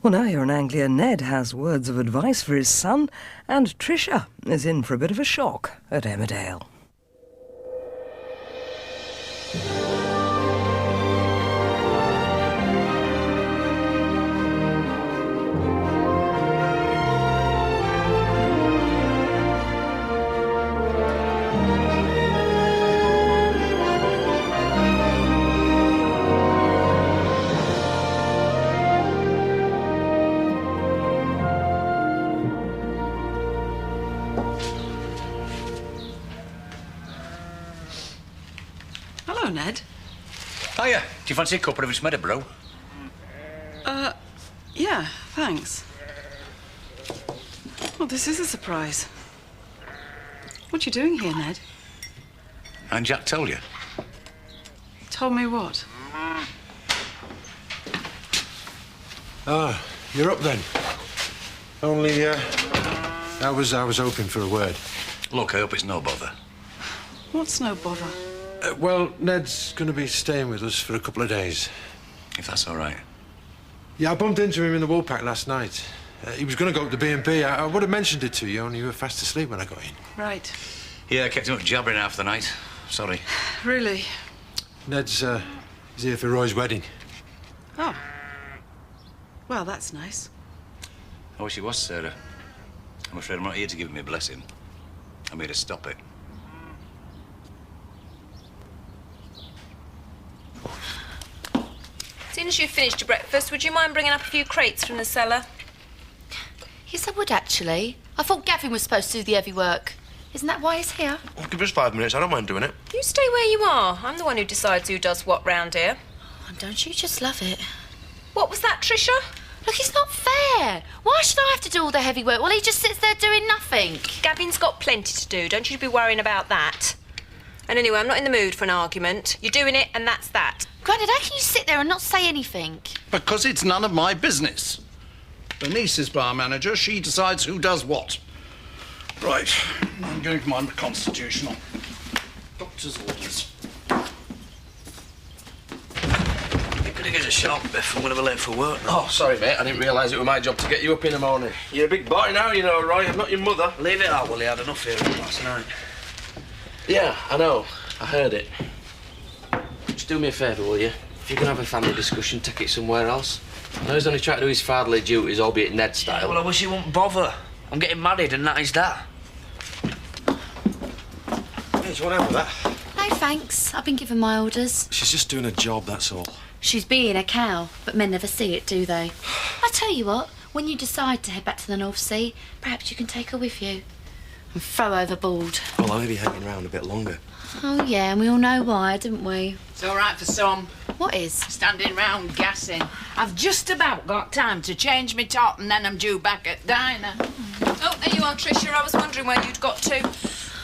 Well, now you're in Anglia, Ned has words of advice for his son, and Tricia is in for a bit of a shock at Emmerdale. Hello, Ned. Hiya. Do you fancy a cuppa of its Emmerdale? Yeah, thanks. Well, this is a surprise. What are you doing here, Ned? And Jack told you? Told me what? Ah, you're up then. Only, I was hoping for a word. Look, I hope it's no bother. What's no bother? Well, Ned's going to be staying with us for a couple of days. If that's all right. Yeah, I bumped into him in the Woolpack last night. He was going to go up to B&B. I would have mentioned it to you, only you were fast asleep when I got in. Right. Yeah, I kept him up jabbering half the night. Sorry. Really? Ned's, he's here for Roy's wedding. Oh. Well, that's nice. I wish he was, Sarah. I'm afraid I'm not here to give him a blessing. I'm here to stop it. As soon as you've finished your breakfast, would you mind bringing up a few crates from the cellar? Yes, I would, actually. I thought Gavin was supposed to do the heavy work. Isn't that why he's here? Well, give us 5 minutes. I don't mind doing it. You stay where you are. I'm the one who decides who does what round here. Oh, don't you just love it? What was that, Tricia? Look, it's not fair. Why should I have to do all the heavy work while he just sits there doing nothing? Gavin's got plenty to do. Don't you be worrying about that. And anyway, I'm not in the mood for an argument. You're doing it, and that's that. Granted, how can you sit there and not say anything? Because it's none of my business. Bernice is bar manager. She decides who does what. Right. I'm going to mind the constitutional. Doctor's orders. You're going to get a shot, Biff. I'm going to be late for work now. Oh, sorry, mate. I didn't realise it was my job to get you up in the morning. You're a big boy now, you know, Roy. I'm not your mother. Leave it out, Willie. I had enough here last night. Yeah, I know. I heard it. Just do me a favour, will you? If you're going to have a family discussion, take it somewhere else. I know he's only trying to do his fatherly duties, albeit Ned style. Yeah, well, I wish he wouldn't bother. I'm getting married, and that is that. Yeah, do you want to have that? No, thanks. I've been given my orders. She's just doing a job, that's all. She's being a cow, but men never see it, do they? I tell you what, when you decide to head back to the North Sea, perhaps you can take her with you and throw overboard. Well, I may be hanging around a bit longer. Oh, yeah, and we all know why, didn't we? It's all right for some. What is? Standing round gassing. I've just about got time to change my top and then I'm due back at diner. Oh, there you are, Tricia. I was wondering where you'd got to.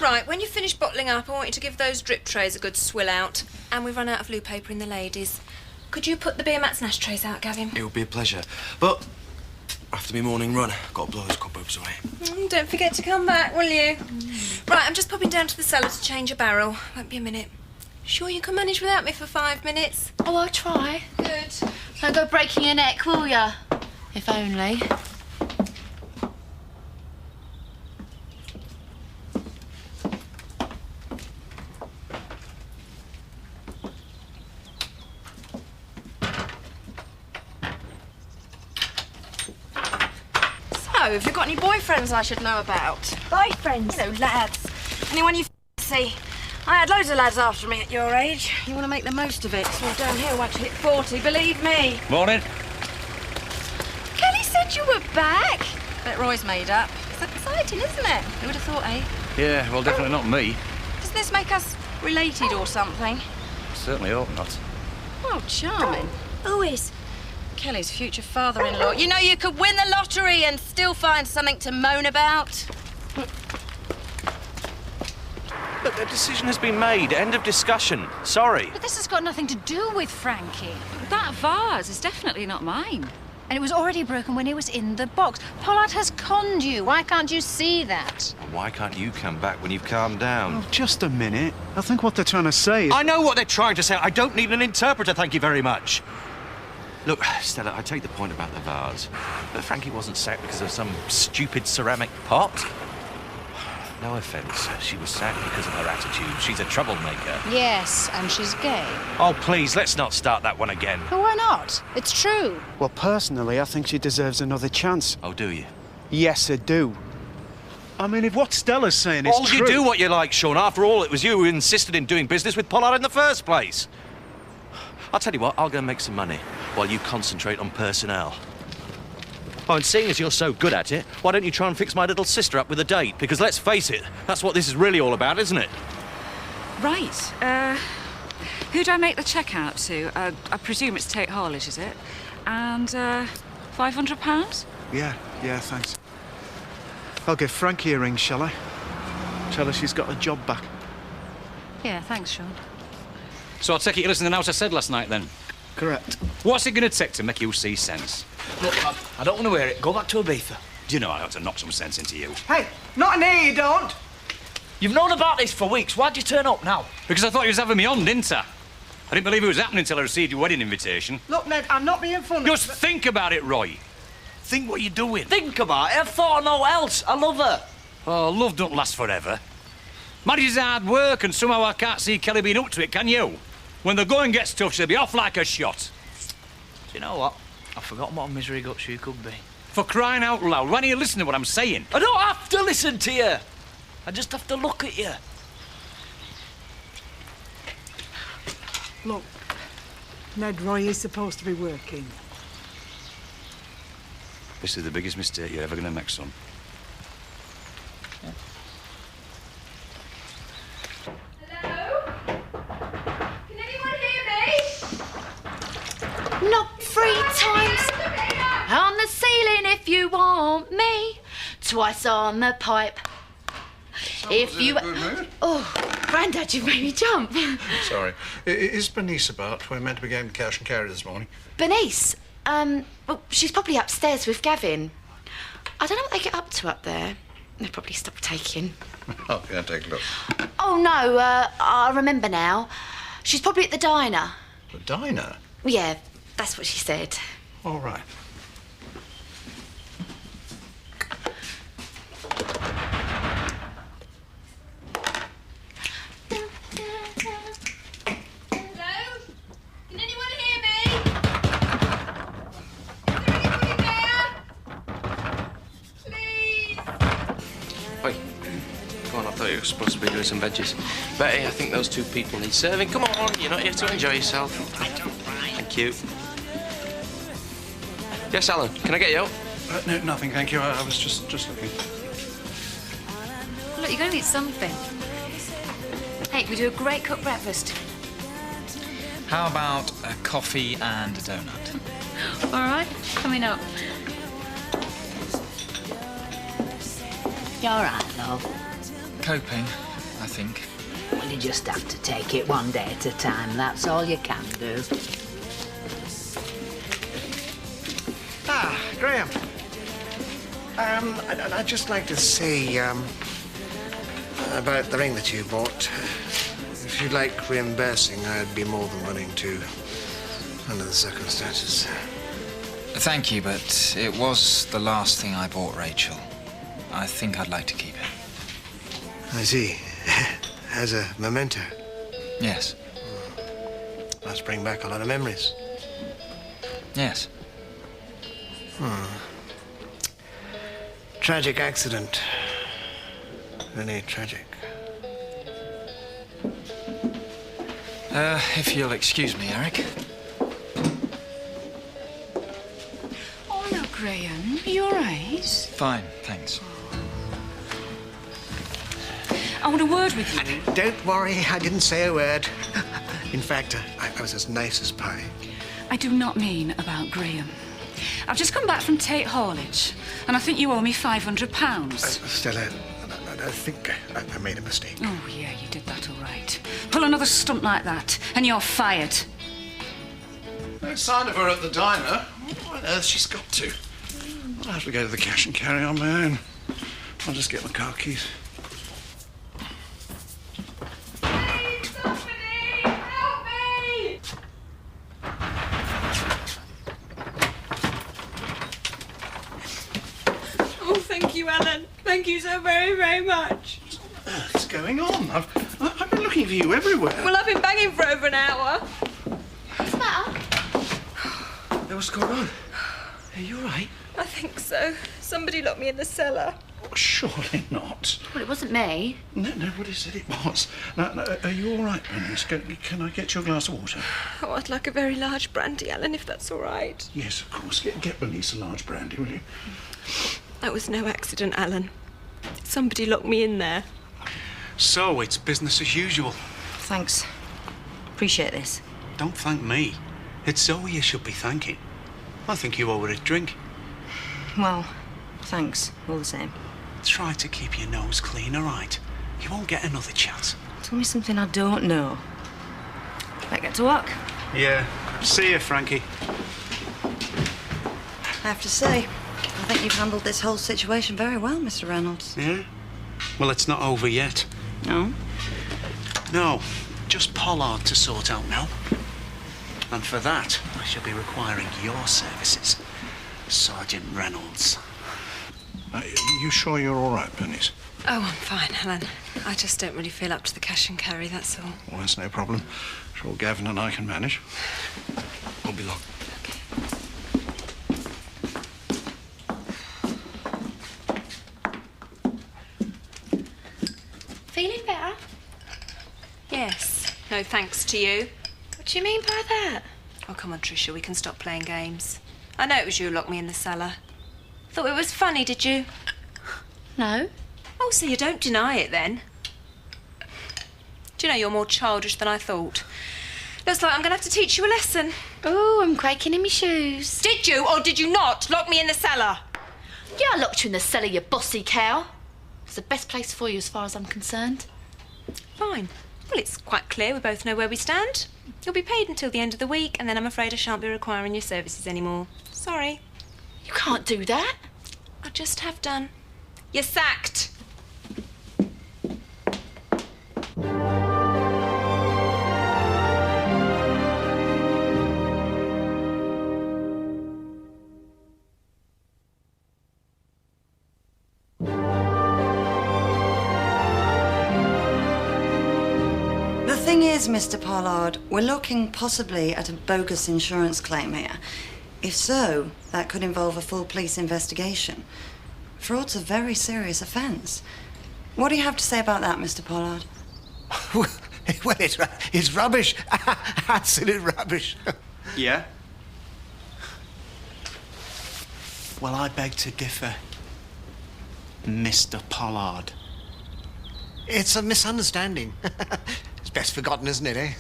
Right, when you finish bottling up, I want you to give those drip trays a good swill out. And we've run out of loo paper in the ladies. Could you put the beer mats and ashtrays out, Gavin? It would be a pleasure. But after my morning run, I've got to blow those cobwebs away. Don't forget to come back, will you? Right, I'm just popping down to the cellar to change a barrel. Won't be a minute. Sure you can manage without me for 5 minutes? Oh, I'll try. Good. Don't go breaking your neck, will ya? If only. So, have you got any boyfriends I should know about? Boyfriends? You know, lads. Anyone you fancy? I had loads of lads after me at your age. You want to make the most of it. It's all downhill once you hit 40, believe me. Morning. Kelly said you were back. Bet Roy's made up. It's exciting, isn't it? Who would have thought, eh? Yeah, well, definitely not me. Does this make us related or something? Certainly hope not. Oh, charming. Who is? Kelly's future father-in-law. You know, you could win the lottery and still find something to moan about. Look, the decision has been made. End of discussion. Sorry. But this has got nothing to do with Frankie. That vase is definitely not mine. And it was already broken when it was in the box. Pollard has conned you. Why can't you see that? Why can't you come back when you've calmed down? Oh, just a minute. I think what they're trying to say is... I know what they're trying to say. I don't need an interpreter, thank you very much. Look, Stella, I take the point about the vase. But Frankie wasn't sacked because of some stupid ceramic pot. No offence. She was sacked because of her attitude. She's a troublemaker. Yes, and she's gay. Oh, please, let's not start that one again. But why not? It's true. Well, personally, I think she deserves another chance. Oh, do you? Yes, I do. I mean, if what Stella's saying is true... You do what you like, Sean. After all, it was you who insisted in doing business with Pollard in the first place. I'll tell you what, I'll go and make some money while you concentrate on personnel. Oh, and seeing as you're so good at it, why don't you try and fix my little sister up with a date? Because let's face it, that's what this is really all about, isn't it? Right. Who do I make the cheque out to? I presume it's Tate Harlage, is it? And, £500? Yeah, thanks. I'll give Frankie a ring, shall I? Tell her she's got a job back. Yeah, thanks, Sean. So I take it you listened to what I said last night, then? Correct. What's it going to take to make you see sense? Look, I don't want to hear it. Go back to Ibiza. Do you know I ought to knock some sense into you? Hey, not in here, you don't. You've known about this for weeks. Why'd you turn up now? Because I thought you was having me on, didn't I? I didn't believe it was happening until I received your wedding invitation. Look, Ned, I'm not being funny. Just think about it, Roy. Think what you're doing. Think about it? I've thought of no else. I love her. Oh, love don't last forever. Marriage is hard work, and somehow I can't see Kelly being up to it, can you? When the going gets tough, she'll be off like a shot. Do you know what? I've forgotten what a misery guts you could be. For crying out loud, why don't you listen to what I'm saying? I don't have to listen to you. I just have to look at you. Look, Ned, Roy is supposed to be working. This is the biggest mistake you're ever going to make, son. Not 3 times on the ceiling if you want me. Twice on the pipe. If you... Oh, Grandad, you've made me jump. Sorry. Is Bernice about? We're meant to be going to cash and carry this morning. Bernice? Well, she's probably upstairs with Gavin. I don't know what they get up to up there. They've probably stopped taking. Oh, yeah, take a look. Oh, no, I remember now. She's probably at the diner. The diner? Yeah, that's what she said. All right. You were supposed to be doing some veggies. Betty, I think those 2 people need serving. Come on, you're not here to enjoy yourself. Thank you. Yes, Alan, can I get you out? No, nothing, thank you. I was just looking. Look, you're going to eat something. Hey, we do a great cooked breakfast. How about a coffee and a donut? All right, coming up. You all right, love? Coping, I think. Well, you just have to take it one day at a time. That's all you can do. Ah, Graham. I'd just like to say, about the ring that you bought. If you'd like reimbursing, I'd be more than willing to, under the circumstances. Thank you, but it was the last thing I bought Rachel. I think I'd like to keep it. I see. As a memento. Yes. Must bring back a lot of memories. Yes. Tragic accident. Really tragic. If you'll excuse me, Eric. Oh, no, Graham. Are you all right? Fine, thanks. I want a word with you. Don't worry, I didn't say a word. In fact, I was as nice as pie. I do not mean about Graham. I've just come back from Tate Harlage, and I think you owe me £500. Stella, I think I made a mistake. Oh, yeah, you did that all right. Pull another stunt like that, and you're fired. No sign of her at the diner. What on earth she's got to? I'll have to go to the cash and carry on my own. I'll just get my car keys. Thank you, Ellen. Thank you so very, very much. What's going on? I've been looking for you everywhere. Well, I've been banging for over an hour. What's the matter? What's going on? Are you all right? I think so. Somebody locked me in the cellar. Oh, surely not. Well, it wasn't me. No, nobody said it was. Now, are you all right, Bernice? Can I get you a glass of water? Oh, I'd like a very large brandy, Ellen, if that's all right. Yes, of course. Get Bernice a large brandy, will you? That was no accident, Alan. Somebody locked me in there. So, it's business as usual. Thanks. Appreciate this. Don't thank me. It's Zoe you should be thanking. I think you owe her a drink. Well, thanks, all the same. Try to keep your nose clean, all right? You won't get another chance. Tell me something I don't know. Better get to work. Yeah. See you, Frankie. I have to say, I think you've handled this whole situation very well, Mr. Reynolds. Yeah? Well, it's not over yet. No? No. Just Pollard to sort out now. And for that, I shall be requiring your services, Sergeant Reynolds. You sure you're all right, Bernice? Oh, I'm fine, Helen. I just don't really feel up to the cash and carry, that's all. Well, that's no problem. Sure Gavin and I can manage. Won't be long. Feeling better? Yes. No thanks to you. What do you mean by that? Oh, come on, Tricia, we can stop playing games. I know it was you who locked me in the cellar. Thought it was funny, did you? No. Oh, so you don't deny it, then? Do you know, you're more childish than I thought. Looks like I'm going to have to teach you a lesson. Oh, I'm quaking in my shoes. Did you or did you not lock me in the cellar? Yeah, I locked you in the cellar, you bossy cow. It's the best place for you as far as I'm concerned. Fine. Well, it's quite clear we both know where we stand. You'll be paid until the end of the week, and then I'm afraid I shan't be requiring your services anymore. Sorry. You can't do that. I just have done. You're sacked. The thing is, Mr. Pollard, we're looking possibly at a bogus insurance claim here. If so, that could involve a full police investigation. Fraud's a very serious offence. What do you have to say about that, Mr. Pollard? Well, it's rubbish. Absolute rubbish. Yeah? Well, I beg to differ, Mr. Pollard. It's a misunderstanding. It's best forgotten, isn't it, eh?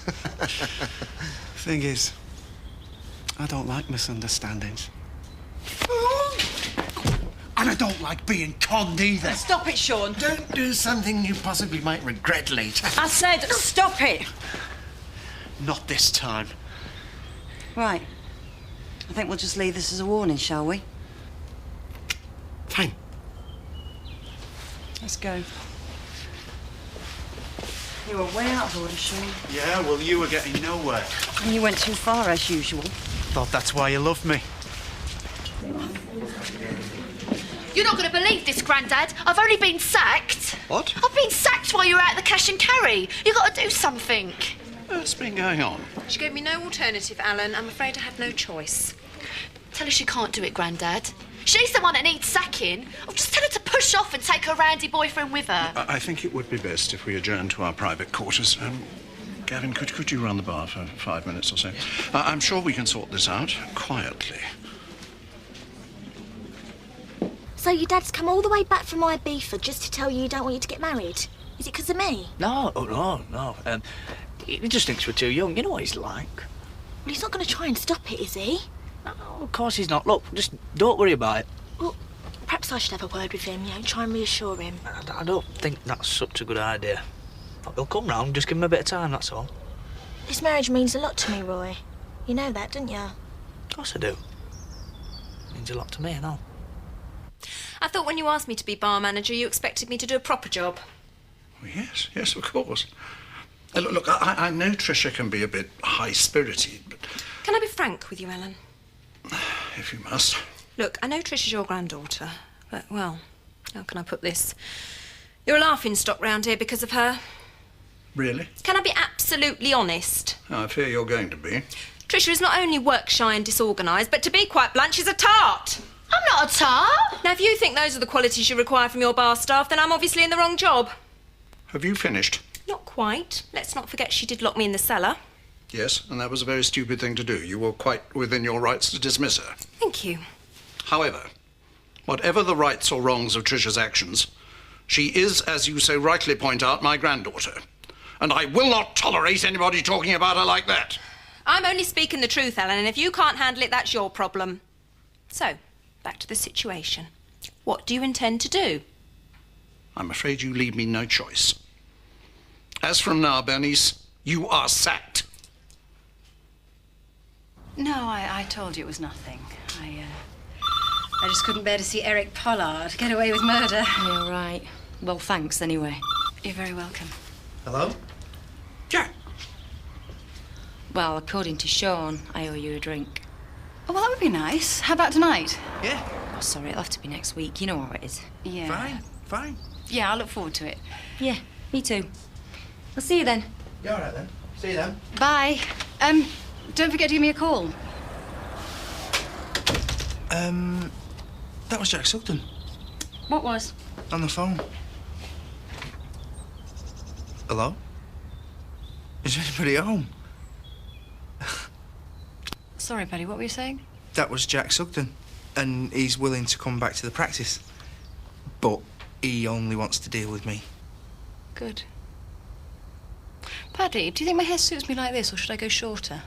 Thing is, I don't like misunderstandings. And I don't like being conned either. Stop it, Sean. Don't do something you possibly might regret later. I said stop it. Not this time. Right. I think we'll just leave this as a warning, shall we? Fine. Let's go. You were way out of order, Sean. Yeah, well, you were getting nowhere. And you went too far, as usual. Thought that's why you loved me. You're not going to believe this, Grandad. I've only been sacked. What? I've been sacked while you were out at the cash and carry. You've got to do something. What's been going on? She gave me no alternative, Alan. I'm afraid I had no choice. Tell her she can't do it, Grandad. She's the one that needs sacking. I'll just tell her to push off and take her randy boyfriend with her. I think it would be best if we adjourn to our private quarters. Gavin, could you run the bar for 5 minutes or so? I'm sure we can sort this out quietly. So your dad's come all the way back from Ibiza just to tell you don't want you to get married? Is it because of me? No. He just thinks we're too young. You know what he's like. Well, he's not going to try and stop it, is he? No, of course he's not. Look, just don't worry about it. Well, perhaps I should have a word with him, try and reassure him. I don't think that's such a good idea. He'll come round, just give him a bit of time, that's all. This marriage means a lot to me, Roy. You know that, don't you? Of course I do. It means a lot to me, I know. I thought when you asked me to be bar manager, you expected me to do a proper job. Well, yes, of course. Look, I know Tricia can be a bit high-spirited, but... Can I be frank with you, Ellen? If you must. Look, I know Tricia's your granddaughter, but, well, How can I put this? You're a laughing stock round here because of her. Really? Can I be absolutely honest? I fear you're going to be. Tricia is not only work-shy and disorganised, but to be quite blunt, she's a tart. I'm not a tart. Now, if you think those are the qualities you require from your bar staff, then I'm obviously in the wrong job. Have you finished? Not quite. Let's not forget she did lock me in the cellar. Yes, and that was a very stupid thing to do. You were quite within your rights to dismiss her. Thank you. However, whatever the rights or wrongs of Tricia's actions, she is, as you so rightly point out, my granddaughter. And I will not tolerate anybody talking about her like that. I'm only speaking the truth, Ellen, and if you can't handle it, that's your problem. So, back to the situation. What do you intend to do? I'm afraid you leave me no choice. As from now, Bernice, you are sacked. No, I told you it was nothing. I just couldn't bear to see Eric Pollard get away with murder. Yeah, right. Well, thanks anyway. You're very welcome. Hello? Jack. Well, according to Sean, I owe you a drink. Oh, well, that would be nice. How about tonight? Yeah. Oh, sorry, it'll have to be next week. You know how it is. Yeah. Fine. Yeah, I look forward to it. Yeah, me too. I'll see you then. You all right then? See you then. Bye. Don't forget to give me a call. That was Jack Sugden What was? on the phone. Hello? Is anybody home? Sorry, Paddy, what were you saying? That was Jack Sugden, and he's willing to come back to the practice. But he only wants to deal with me. Good. Paddy, do you think my hair suits me like this, or should I go shorter?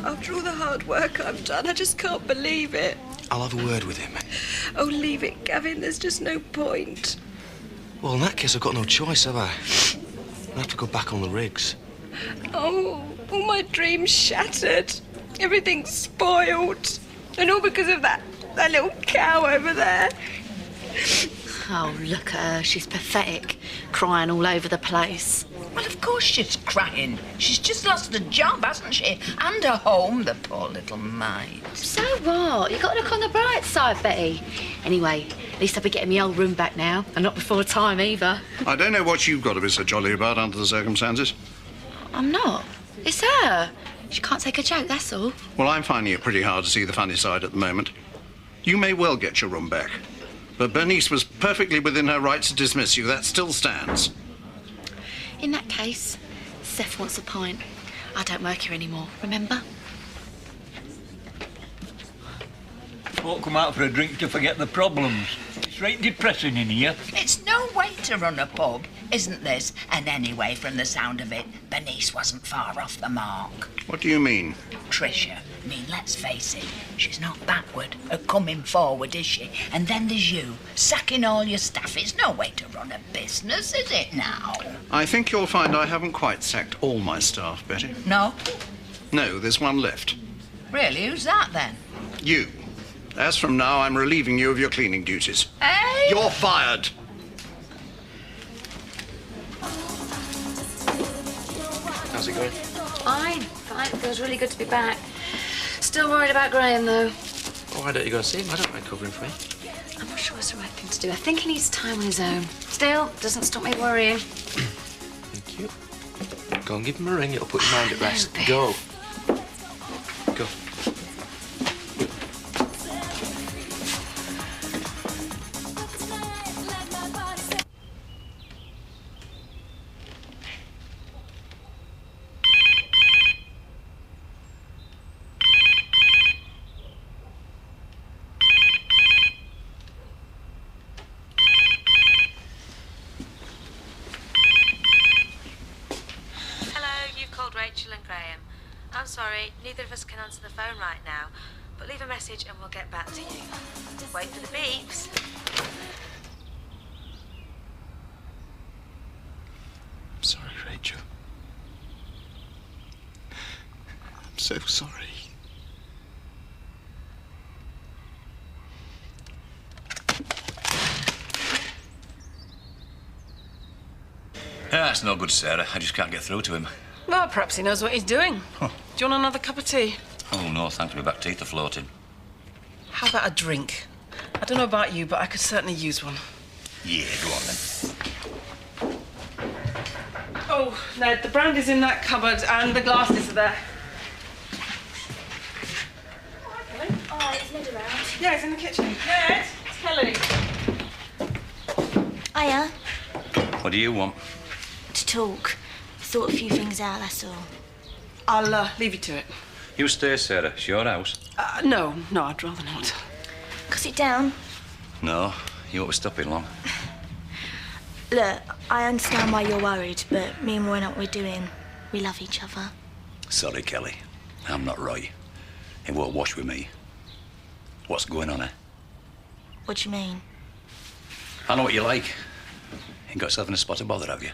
After all the hard work I've done, I just can't believe it. I'll have a word with him. Oh, leave it, Gavin. There's just no point. Well, in that case, I've got no choice, have I? I'll have to go back on the rigs. Oh, all my dreams shattered. Everything's spoiled. And all because of that little cow over there. Oh, look at her. She's pathetic. Crying all over the place. Well, of course she's crying. She's just lost a job, hasn't she? And a home, the poor little mite. So what? You've got to look on the bright side, Betty. Anyway, at least I'll be getting my old room back now, and not before time either. I don't know what you've got to be so jolly about under the circumstances. I'm not. It's her. She can't take a joke, that's all. Well, I'm finding it pretty hard to see the funny side at the moment. You may well get your room back. But Bernice was perfectly within her rights to dismiss you. That still stands. In that case, Seth wants a pint. I don't work here anymore, remember? Won't come out for a drink to forget the problems. It's right depressing in here. It's no way to run a pub, isn't this? And anyway, from the sound of it, Bernice wasn't far off the mark. What do you mean? Tricia, I mean, let's face it, she's not backward at coming forward, is she? And then there's you, sacking all your staff. It's no way to run a business, is it now? I think you'll find I haven't quite sacked all my staff, Betty. No? No, there's one left. Really, who's that then? You. As from now, I'm relieving you of your cleaning duties. Hey? You're fired. How's it going? Fine. It feels really good to be back. Still worried about Graham, though. Oh, why don't you go and see him? I don't mind covering for you. I'm not sure it's the right thing to do. I think he needs time on his own. Still, doesn't stop me worrying. Thank you. Go and give him a ring. It'll put your mind at rest. Go. Go. Rachel and Graham. I'm sorry, neither of us can answer the phone right now, but leave a message and we'll get back to you. Wait for the beeps. I'm sorry, Rachel. I'm so sorry. That's no good, Sarah. I just can't get through to him. Well, perhaps he knows what he's doing. Huh. Do you want another cup of tea? Oh, no, thanks. My back teeth are floating. How about a drink? I don't know about you, but I could certainly use one. Yeah, go on then. Oh, Ned, the brandy's in that cupboard and the glasses are there. Oh, is Ned around? Yeah, he's in the kitchen. Ned, it's Kelly. Hiya. What do you want? To talk. Thought a few things out, that's all. I'll leave you to it. You stay, Sarah. It's your house. No, I'd rather not. Go sit down. No, you won't be stopping long. Look, I understand why you're worried, but me and Roy know what we're doing. We love each other. Sorry, Kelly. I'm not Roy. It won't wash with me. What's going on, eh? What do you mean? I know what you like. Ain't got yourself in a spot of bother, have you?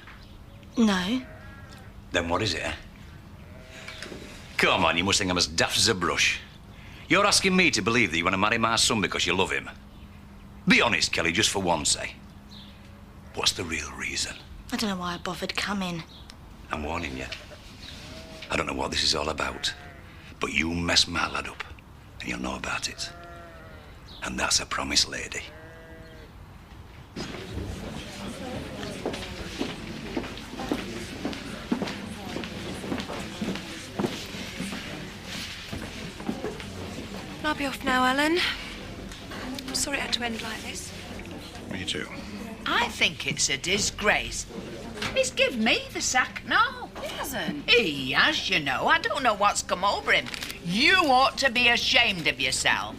No. Then what is it, eh? Come on, you must think I'm as daft as a brush. You're asking me to believe that you want to marry my son because you love him. Be honest, Kelly, just for once, eh? What's the real reason? I don't know why I bothered coming. I'm warning you. I don't know what this is all about, but you mess my lad up, and you'll know about it. And that's a promise, lady. I'll be off now, Alan. I'm sorry it had to end like this. Me too. I think it's a disgrace. He's given me the sack now. He hasn't. He has, you know. I don't know what's come over him. You ought to be ashamed of yourself.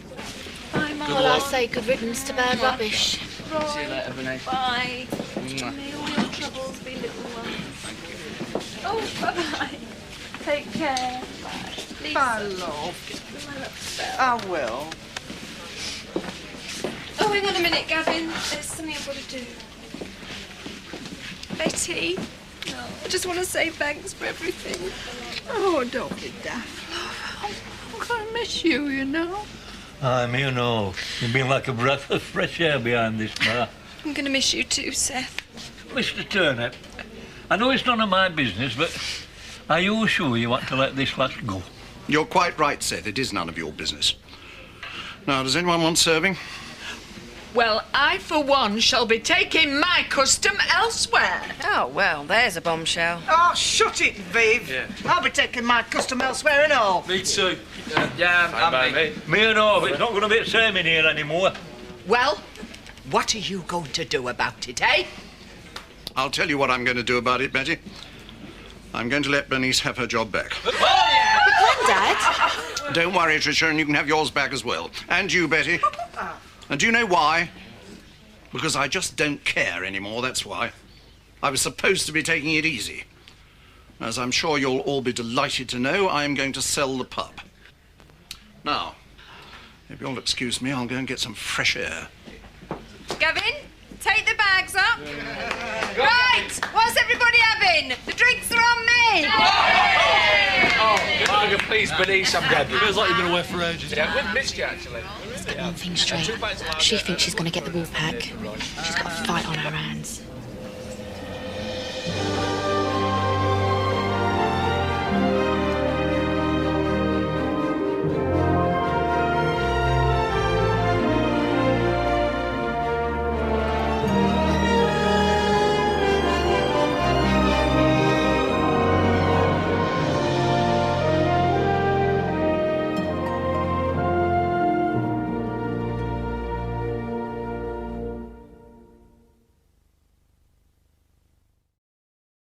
Bye, Mum. Well, I say good riddance to bad rubbish. See you later, Vinay. Bye. May all your troubles be little ones. Oh, bye-bye. Take care. Bye. Lisa. Bye, love. I will. Oh, hang on a minute, Gavin. There's something I've got to do. Betty, I just want to say thanks for everything. Oh, don't be daft. I'm going to miss you, you know. Me and all. You've been like a breath of fresh air behind this bar. I'm going to miss you too, Seth. Mr. Turner, I know it's none of my business, but are you sure you want to let this lass go? You're quite right, Seth. It is none of your business. Now, does anyone want serving? Well, I, for one, shall be taking my custom elsewhere. Oh, well, there's a bombshell. Oh, shut it, Viv. Yeah. I'll be taking my custom elsewhere and all. Me too. Me and all, it's not going to be the same in here anymore. Well, what are you going to do about it, eh? I'll tell you what I'm going to do about it, Betty. I'm going to let Bernice have her job back. Grandad? Don't worry, Tricia, and you can have yours back as well. And you, Betty. And do you know why? Because I just don't care anymore, that's why. I was supposed to be taking it easy. As I'm sure you'll all be delighted to know, I am going to sell the pub. Now, if you'll excuse me, I'll go and get some fresh air. Gavin, take the bags up. Right, what's everybody having? The drinks are on me. Oh, please, Bernice, I'm glad. Feels like you've been away for ages. Yeah, we've missed you, actually. Let's get one thing straight. She thinks she's going to get the wool pack. She's got a fight on her hands.